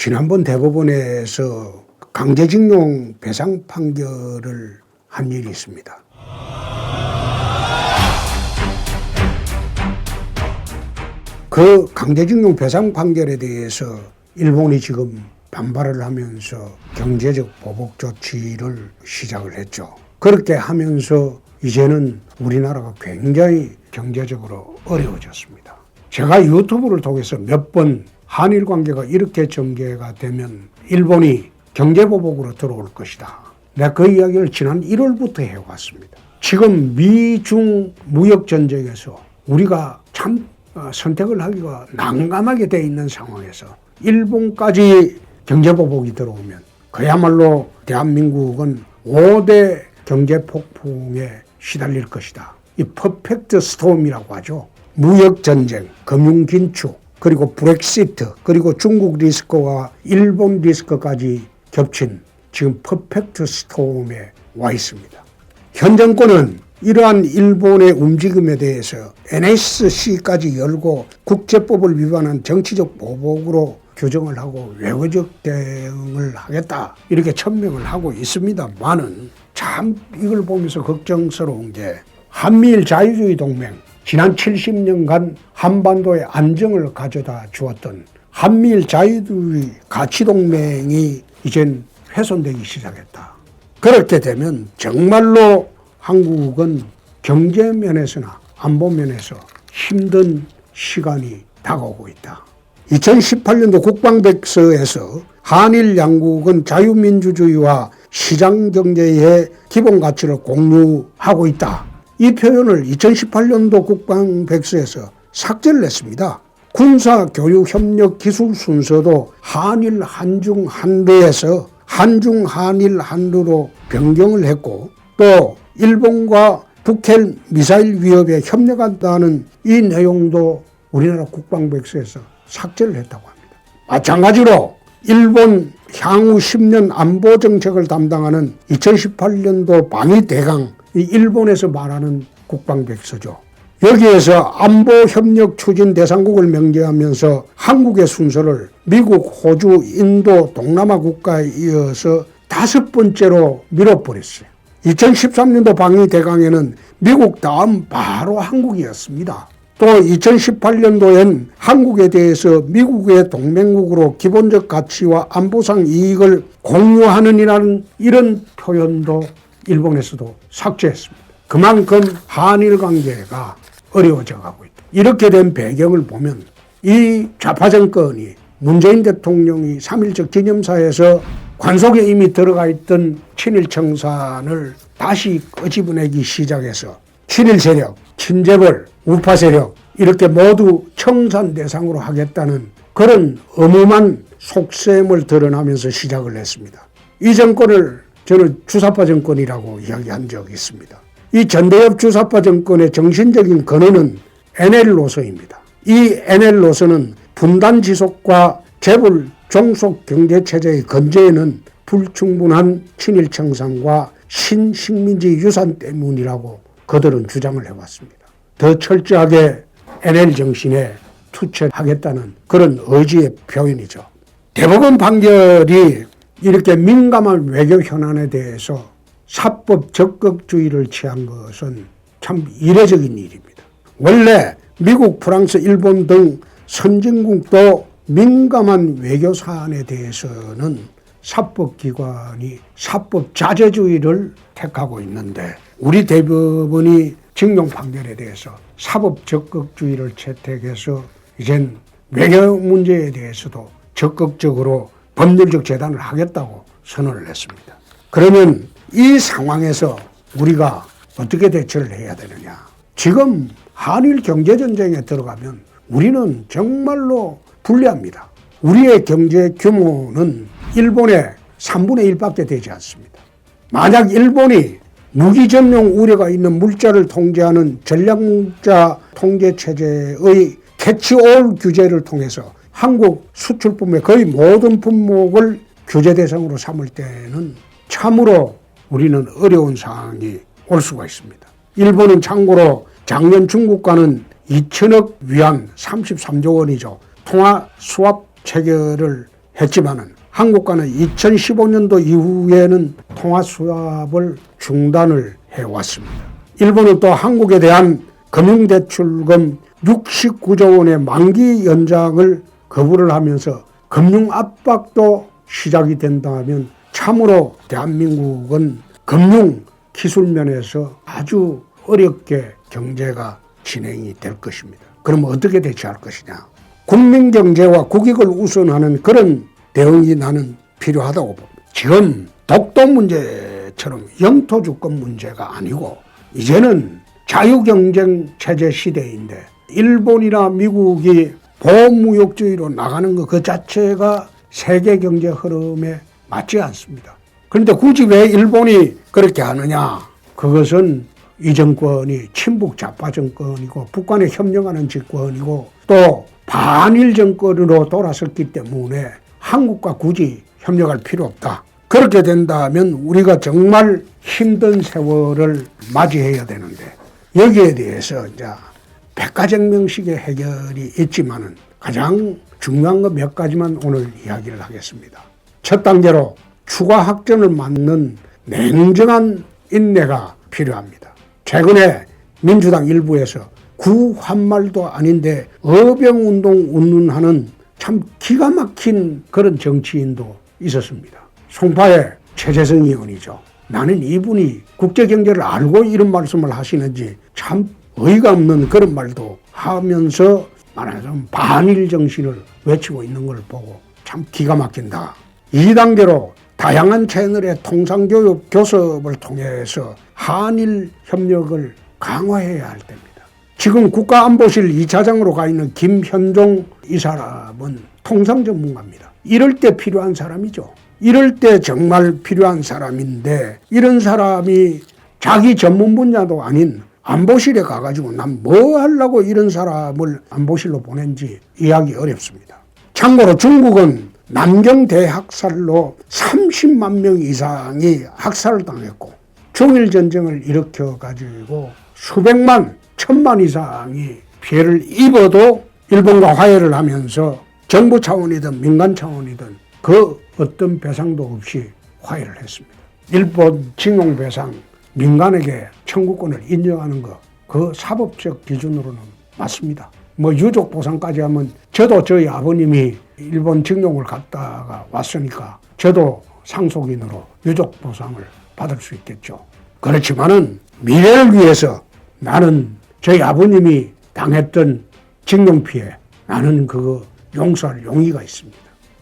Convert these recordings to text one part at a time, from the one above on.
지난번 대법원에서 강제징용 배상 판결을 한 일이 있습니다. 그 강제징용 배상 판결에 대해서 일본이 지금 반발을 하면서 경제적 보복 조치를 시작을 했죠. 그렇게 하면서 이제는 우리나라가 굉장히 경제적으로 어려워졌습니다. 제가 유튜브를 통해서 몇 번 한일 관계가 이렇게 전개가 되면 일본이 경제보복으로 들어올 것이다. 내가 그 이야기를 지난 1월부터 해왔습니다. 지금 미중 무역전쟁에서 우리가 참 선택을 하기가 난감하게 돼 있는 상황에서 일본까지 경제보복이 들어오면 그야말로 대한민국은 5대 경제폭풍에 시달릴 것이다. 이 퍼펙트 스톰이라고 하죠. 무역전쟁, 금융긴축, 그리고 브렉시트, 그리고 중국 리스크와 일본 리스크까지 겹친 지금 퍼펙트 스톰에 와 있습니다. 현 정권은 이러한 일본의 움직임에 대해서 NSC까지 열고 국제법을 위반한 정치적 보복으로 규정을 하고 외교적 대응을 하겠다 이렇게 천명을 하고 있습니다만은 참 이걸 보면서 걱정스러운 게 한미일 자유주의 동맹, 지난 70년간 한반도의 안정을 가져다 주었던 한미일 자유주의 가치동맹이 이젠 훼손되기 시작했다. 그렇게 되면 정말로 한국은 경제면에서나 안보면에서 힘든 시간이 다가오고 있다. 2018년도 국방백서에서 한일 양국은 자유민주주의와 시장경제의 기본가치를 공유하고 있다. 이 표현을 2018년도 국방백서에서 삭제를 했습니다. 군사교육협력기술 순서도 한일 한중 한대에서 한중 한일 한루로 변경을 했고 또 일본과 북핵 미사일 위협에 협력한다는 이 내용도 우리나라 국방백서에서 삭제를 했다고 합니다. 마찬가지로 일본 향후 10년 안보정책을 담당하는 2018년도 방위대강, 일본에서 말하는 국방백서죠. 여기에서 안보협력 추진 대상국을 명기하면서 한국의 순서를 미국, 호주, 인도, 동남아 국가에 이어서 5번째로 밀어버렸어요. 2013년도 방위대강에는 미국 다음 바로 한국이었습니다. 또 2018년도엔 한국에 대해서 미국의 동맹국으로 기본적 가치와 안보상 이익을 공유하는이라는 이런 표현도 일본에서도 삭제했습니다. 그만큼 한일 관계가 어려워져 가고 있다. 이렇게 된 배경을 보면 이 좌파 정권이 문재인 대통령이 3.1적 기념사에서 관속에 이미 들어가 있던 친일 청산을 다시 끄집어내기 시작해서 친일 세력, 친재벌, 우파 세력 이렇게 모두 청산 대상으로 하겠다는 그런 엄험한 속셈을 드러나면서 시작을 했습니다. 이 정권을 저는 주사파 정권이라고 이야기한 적이 있습니다. 이 전대협 주사파 정권의 정신적인 근원은 NL노선입니다. 이 NL노선은 분단 지속과 재벌 종속 경제체제의 건재에는 불충분한 친일 청산과 신식민지 유산 때문이라고 그들은 주장을 해왔습니다. 더 철저하게 NL 정신에 투철하겠다는 그런 의지의 표현이죠. 대법원 판결이 이렇게 민감한 외교 현안에 대해서 사법 적극주의를 취한 것은 참 이례적인 일입니다. 원래 미국, 프랑스, 일본 등 선진국도 민감한 외교 사안에 대해서는 사법기관이 사법 자제주의를 택하고 있는데 우리 대법원이 징용 판결에 대해서 사법 적극주의를 채택해서 이젠 외교 문제에 대해서도 적극적으로 법률적 재단을 하겠다고 선언을 했습니다. 그러면 이 상황에서 우리가 어떻게 대처를 해야 되느냐. 지금 한일 경제전쟁에 들어가면 우리는 정말로 불리합니다. 우리의 경제 규모는 일본의 3분의 1밖에 되지 않습니다. 만약 일본이 무기 전용 우려가 있는 물자를 통제하는 전략물자 통제체제의 캐치올 규제를 통해서 한국 수출품의 거의 모든 품목을 규제 대상으로 삼을 때는 참으로 우리는 어려운 상황이 올 수가 있습니다. 일본은 참고로 작년 중국과는 2천억 위안 33조 원이죠. 통화 수합 체결을 했지만은 한국과는 2015년도 이후에는 통화 수합을 중단을 해왔습니다. 일본은 또 한국에 대한 금융대출금 69조 원의 만기 연장을 거부를 하면서 금융 압박도 시작이 된다면 참으로 대한민국은 금융 기술면에서 아주 어렵게 경제가 진행이 될 것입니다. 그럼 어떻게 대처할 것이냐? 국민 경제와 국익을 우선하는 그런 대응이 나는 필요하다고 봅니다. 지금 독도 문제처럼 영토 주권 문제가 아니고 이제는 자유경쟁 체제 시대인데 일본이나 미국이 보호무역주의로 나가는 것 그 자체가 세계 경제 흐름에 맞지 않습니다. 그런데 굳이 왜 일본이 그렇게 하느냐? 그것은 이 정권이 친북 좌파 정권이고 북한에 협력하는 정권이고 또 반일 정권으로 돌아섰기 때문에 한국과 굳이 협력할 필요 없다. 그렇게 된다면 우리가 정말 힘든 세월을 맞이해야 되는데 여기에 대해서 이제 백가쟁명식의 해결이 있지만은 가장 중요한 거 몇 가지만 오늘 이야기를 하겠습니다. 첫 단계로 추가 확전을 막는 냉정한 인내가 필요합니다. 최근에 민주당 일부에서 구한말도 아닌데 어병운동 운운하는 참 기가 막힌 그런 정치인도 있었습니다. 송파의 최재성 의원이죠. 나는 이분이 국제경제를 알고 이런 말씀을 하시는지 참 어이가 없는 그런 말도 하면서 말하자면 반일 정신을 외치고 있는 걸 보고 참 기가 막힌다. 2단계로 다양한 채널의 통상교육 교섭을 통해서 한일 협력을 강화해야 할 때입니다. 지금 국가안보실 2차장으로 가 있는 김현종 이 사람은 통상 전문가입니다. 이럴 때 필요한 사람이죠. 이럴 때 정말 필요한 사람인데 이런 사람이 자기 전문 분야도 아닌 안보실에 가가지고 난 뭐 하려고 이런 사람을 안보실로 보낸지 이해하기 어렵습니다. 참고로 중국은 남경 대학살로 30만 명 이상이 학살을 당했고 중일전쟁을 일으켜가지고 수백만, 천만 이상이 피해를 입어도 일본과 화해를 하면서 정부 차원이든 민간 차원이든 그 어떤 배상도 없이 화해를 했습니다. 일본 징용배상 민간에게 청구권을 인정하는 거 그 사법적 기준으로는 맞습니다. 뭐 유족 보상까지 하면 저도 저희 아버님이 일본 징용을 갔다가 왔으니까 저도 상속인으로 유족 보상을 받을 수 있겠죠. 그렇지만은 미래를 위해서 나는 저희 아버님이 당했던 징용 피해 나는 그거 용서할 용의가 있습니다.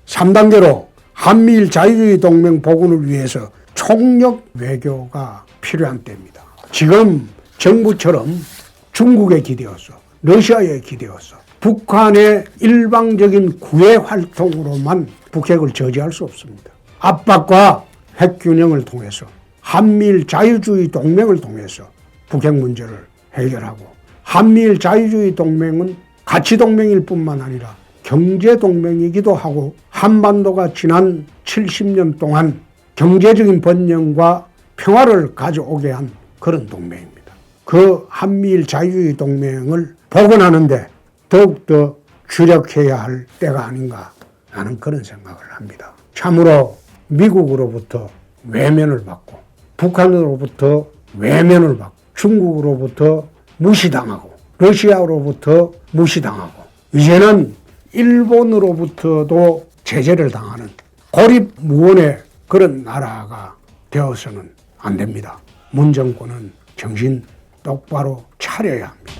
3단계로 한미일 자유주의 동맹 복원을 위해서 총력 외교가 필요한 때입니다. 지금 정부처럼 중국에 기대어서 러시아에 기대어서 북한의 일방적인 구애 활동으로만 북핵을 저지할 수 없습니다. 압박과 핵균형을 통해서 한미일 자유주의 동맹을 통해서 북핵 문제를 해결하고 한미일 자유주의 동맹은 가치 동맹일 뿐만 아니라 경제 동맹이기도 하고 한반도가 지난 70년 동안 경제적인 번영과 평화를 가져오게 한 그런 동맹입니다. 그 한미일 자유주의 동맹을 복원하는데 더욱더 주력해야 할 때가 아닌가 하는 그런 생각을 합니다. 참으로 미국으로부터 외면을 받고 북한으로부터 외면을 받고 중국으로부터 무시당하고 러시아로부터 무시당하고 이제는 일본으로부터도 제재를 당하는 고립무원의 그런 나라가 되어서는 안 됩니다. 문 정권은 정신 똑바로 차려야 합니다.